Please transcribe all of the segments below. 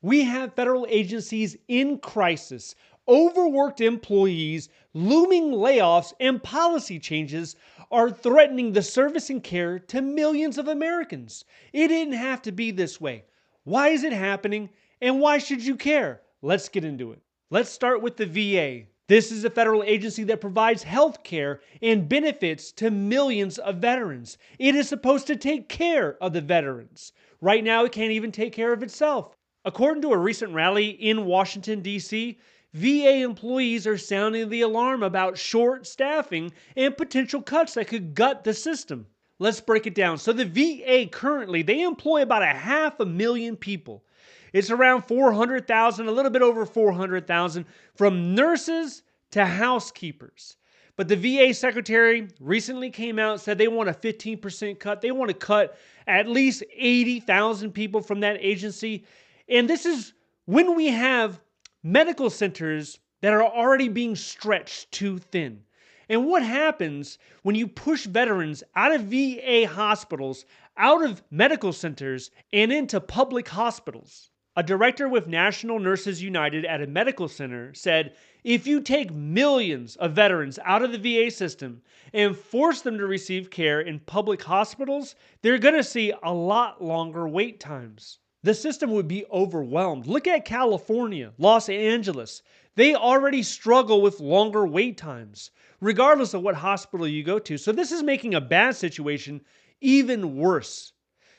We have federal agencies in crisis, overworked employees, looming layoffs, and policy changes are threatening the service and care to millions of Americans. It didn't have to be this way. Why is it happening, and why should you care? Let's get into it. Let's start with the VA. This is a federal agency that provides health care and benefits to millions of veterans. It is supposed to take care of the veterans. Right now, it can't even take care of itself. According to a recent rally in Washington, D.C., VA employees are sounding the alarm about short staffing and potential cuts that could gut the system. Let's break it down. So the VA currently, they employ about 500,000 people. It's around 400,000, a little bit over 400,000, from nurses to housekeepers. But the VA secretary recently came out and said they want a 15% cut. They want to cut at least 80,000 people from that agency. And this is when we have medical centers that are already being stretched too thin. And what happens when you push veterans out of VA hospitals, out of medical centers, and into public hospitals? A director with National Nurses United at a medical center said, if you take millions of veterans out of the VA system and force them to receive care in public hospitals, they're going to see a lot longer wait times. The system would be overwhelmed. Look at California, Los Angeles. They already struggle with longer wait times, regardless of what hospital you go to. So this is making a bad situation even worse.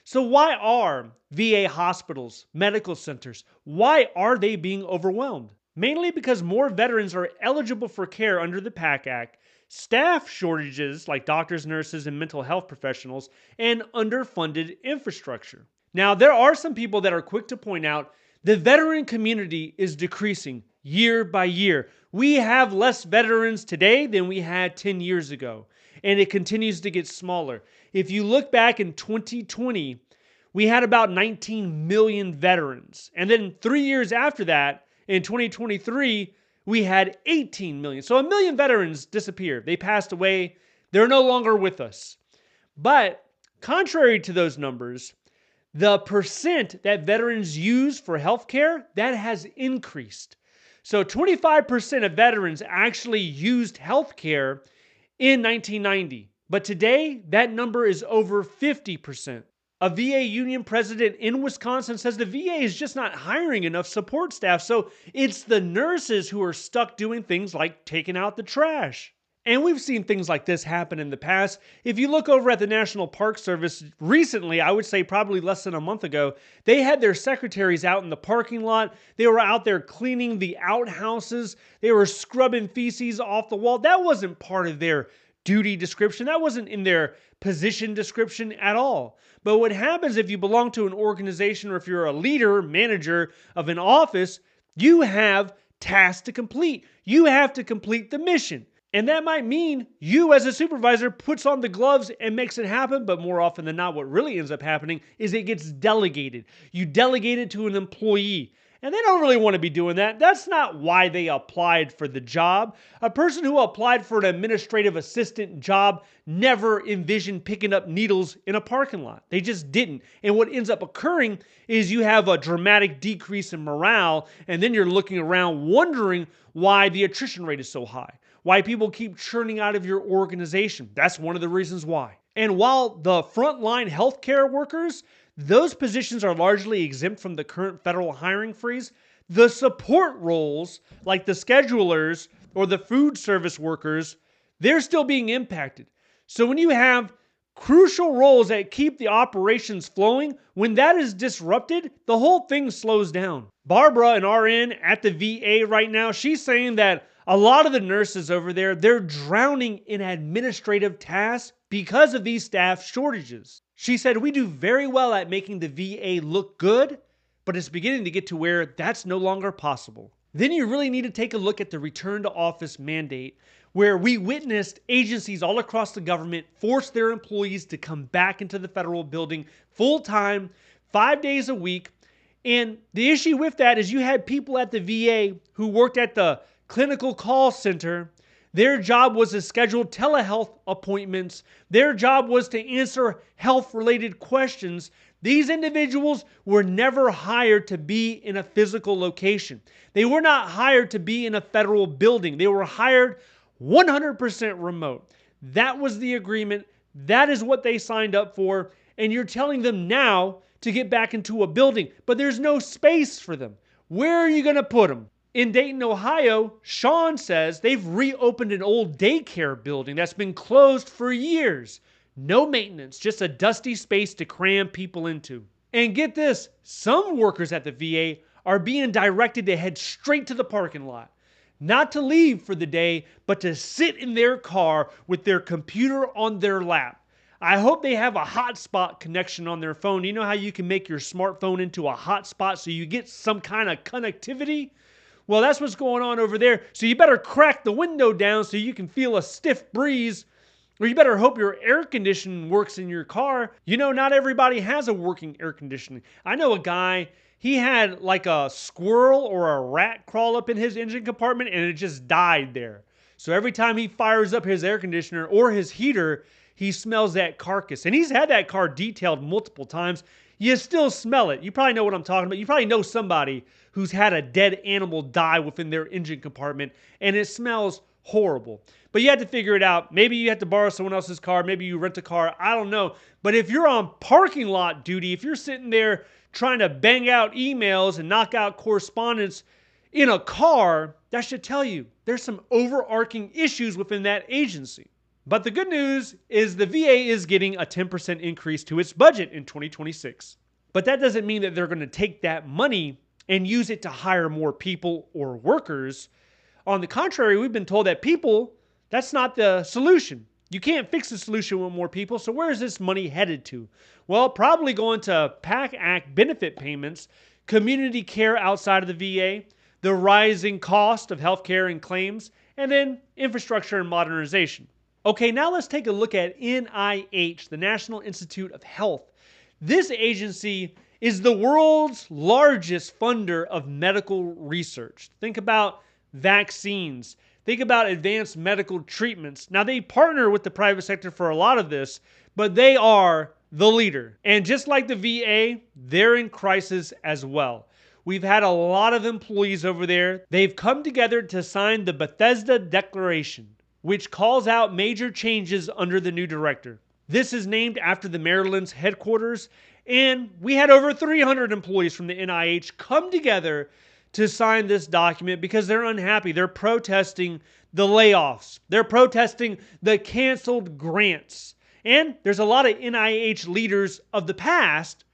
So why are VA hospitals, medical centers, why are they being overwhelmed? Mainly because more veterans are eligible for care under the PAC Act, staff shortages like doctors, nurses, and mental health professionals, and underfunded infrastructure. Now, there are some people that are quick to point out the veteran community is decreasing year by year. We have less veterans today than we had 10 years ago, and it continues to get smaller. If you look back in 2020, we had about 19 million veterans. And then 3 years after that, in 2023, we had 18 million. So 1 million veterans disappeared. They passed away. They're no longer with us. But contrary to those numbers, the percent that veterans use for healthcare, that has increased. So 25% of veterans actually used healthcare in 1990. But today, that number is over 50%. A VA union president in Wisconsin says the VA is just not hiring enough support staff, so it's the nurses who are stuck doing things like taking out the trash. And we've seen things like this happen in the past. If you look over at the National Park Service recently, I would say probably less than a month ago, they had their secretaries out in the parking lot. They were out there cleaning the outhouses. They were scrubbing feces off the wall. That wasn't part of their duty description. That wasn't in their position description at all. But what happens if you belong to an organization or if you're a leader, manager of an office, you have tasks to complete. You have to complete the mission. And that might mean you as a supervisor puts on the gloves and makes it happen, but more often than not, what really ends up happening is it gets delegated. You delegate it to an employee. And they don't really want to be doing that. That's not why they applied for the job. A person who applied for an administrative assistant job never envisioned picking up needles in a parking lot. They just didn't. And what ends up occurring is you have a dramatic decrease in morale, and then you're looking around wondering why the attrition rate is so high, why people keep churning out of your organization. That's one of the reasons why. And while the frontline healthcare workers, those positions are largely exempt from the current federal hiring freeze, the support roles, like the schedulers or the food service workers, they're still being impacted. So when you have crucial roles that keep the operations flowing, when that is disrupted, the whole thing slows down. Barbara, an RN at the VA right now, she's saying that a lot of the nurses over there, they're drowning in administrative tasks because of these staff shortages. She said, we do very well at making the VA look good, but it's beginning to get to where that's no longer possible. Then you really need to take a look at the return to office mandate, where we witnessed agencies all across the government force their employees to come back into the federal building full time, 5 days a week. And the issue with that is you had people at the VA who worked at the clinical call center. Their job was to schedule telehealth appointments. Their job was to answer health-related questions. These individuals were never hired to be in a physical location. They were not hired to be in a federal building. They were hired 100% remote. That was the agreement. That is what they signed up for. And you're telling them now to get back into a building, but there's no space for them. Where are you going to put them? In Dayton, Ohio, Sean says they've reopened an old daycare building that's been closed for years. No maintenance, just a dusty space to cram people into. And get this, some workers at the VA are being directed to head straight to the parking lot. Not to leave for the day, but to sit in their car with their computer on their lap. I hope they have a hotspot connection on their phone. You know how you can make your smartphone into a hotspot so you get some kind of connectivity? Well, that's what's going on over there. So you better crack the window down so you can feel a stiff breeze. Or you better hope your air conditioning works in your car. You know, not everybody has a working air conditioning. I know a guy, he had like a squirrel or a rat crawl up in his engine compartment and it just died there. So every time he fires up his air conditioner or his heater, he smells that carcass. And he's had that car detailed multiple times. You still smell it. You probably know what I'm talking about. You probably know somebody who's had a dead animal die within their engine compartment, and it smells horrible. But you have to figure it out. Maybe you have to borrow someone else's car. Maybe you rent a car. I don't know. But if you're on parking lot duty, if you're sitting there trying to bang out emails and knock out correspondence in a car, that should tell you there's some overarching issues within that agency. But the good news is the VA is getting a 10% increase to its budget in 2026. But that doesn't mean that they're going to take that money and use it to hire more people or workers. On the contrary, we've been told that people, that's not the solution. You can't fix the solution with more people, so where is this money headed to? Well, probably going to PAC Act benefit payments, community care outside of the VA, the rising cost of healthcare and claims, and then infrastructure and modernization. Okay, now let's take a look at NIH, the National Institute of Health. This agency is the world's largest funder of medical research. Think about vaccines. Think about advanced medical treatments. Now, they partner with the private sector for a lot of this, but they are the leader. And just like the VA, they're in crisis as well. We've had a lot of employees over there. They've come together to sign the Bethesda Declaration, which calls out major changes under the new director. This is named after the Maryland's headquarters, and we had over 300 employees from the NIH come together to sign this document because they're unhappy. They're protesting the layoffs. They're protesting the canceled grants. And there's a lot of NIH leaders of the past,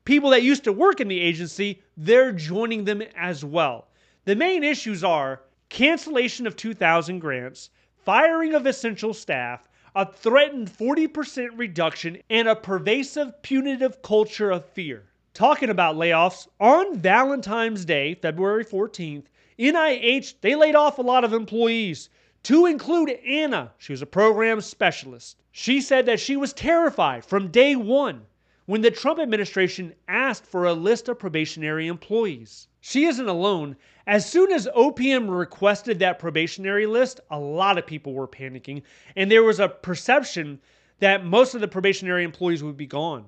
people that used to work in the agency, they're joining them as well. The main issues are cancellation of 2,000 grants, firing of essential staff, a threatened 40% reduction, and a pervasive punitive culture of fear. Talking about layoffs, on Valentine's Day, February 14th, NIH, they laid off a lot of employees, to include Anna. She was a program specialist. She said that she was terrified from day one when the Trump administration asked for a list of probationary employees. She isn't alone. As soon as OPM requested that probationary list, a lot of people were panicking, and there was a perception that most of the probationary employees would be gone.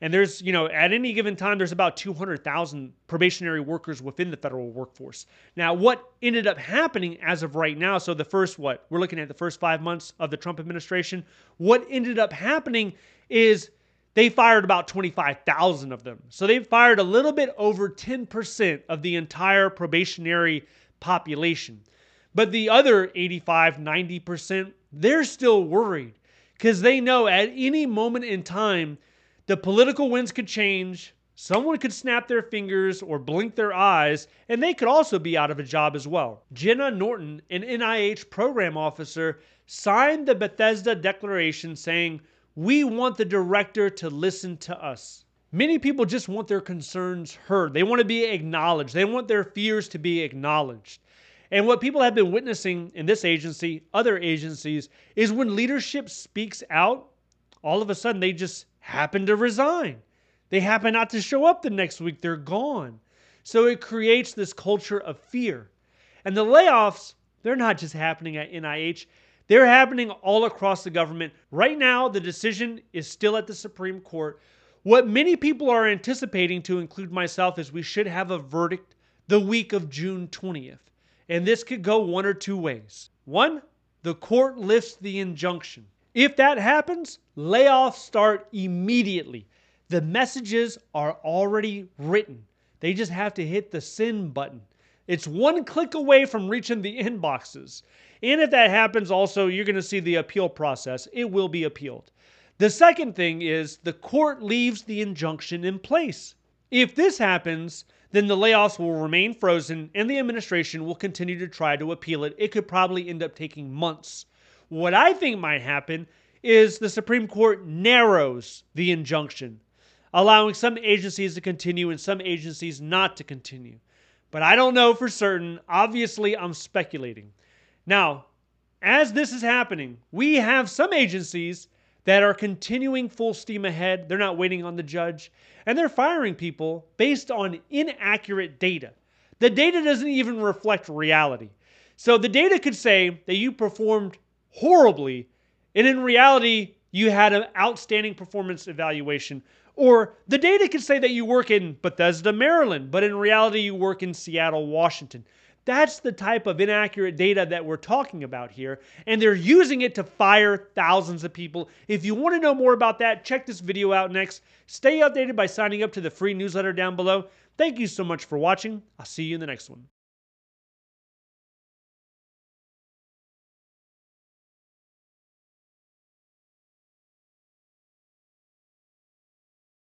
And there's, at any given time, there's about 200,000 probationary workers within the federal workforce. Now, what ended up happening as of right now, so we're looking at the first 5 months of the Trump administration, what ended up happening is they fired about 25,000 of them. So they fired a little bit over 10% of the entire probationary population. But the other 85, 90%, they're still worried because they know at any moment in time, the political winds could change, someone could snap their fingers or blink their eyes, and they could also be out of a job as well. Jenna Norton, an NIH program officer, signed the Bethesda Declaration saying, "We want the director to listen to us." Many people just want their concerns heard. They want to be acknowledged. They want their fears to be acknowledged. And what people have been witnessing in this agency, other agencies, is when leadership speaks out, all of a sudden they just happen to resign. They happen not to show up the next week. They're gone. So it creates this culture of fear. And the layoffs, they're not just happening at NIH. They're happening all across the government. Right now, the decision is still at the Supreme Court. What many people are anticipating, to include myself, is we should have a verdict the week of June 20th. And this could go one or two ways. One, the court lifts the injunction. If that happens, layoffs start immediately. The messages are already written. They just have to hit the send button. It's one click away from reaching the inboxes. And if that happens, also, you're going to see the appeal process. It will be appealed. The second thing is the court leaves the injunction in place. If this happens, then the layoffs will remain frozen and the administration will continue to try to appeal it. It could probably end up taking months. What I think might happen is the Supreme Court narrows the injunction, allowing some agencies to continue and some agencies not to continue. But I don't know for certain. Obviously, I'm speculating. Now, as this is happening, we have some agencies that are continuing full steam ahead. They're not waiting on the judge. And they're firing people based on inaccurate data. The data doesn't even reflect reality. So the data could say that you performed horribly, and in reality, you had an outstanding performance evaluation. Or the data could say that you work in Bethesda, Maryland, but in reality, you work in Seattle, Washington. That's the type of inaccurate data that we're talking about here, and they're using it to fire thousands of people. If you want to know more about that, check this video out next. Stay updated by signing up to the free newsletter down below. Thank you so much for watching. I'll see you in the next one.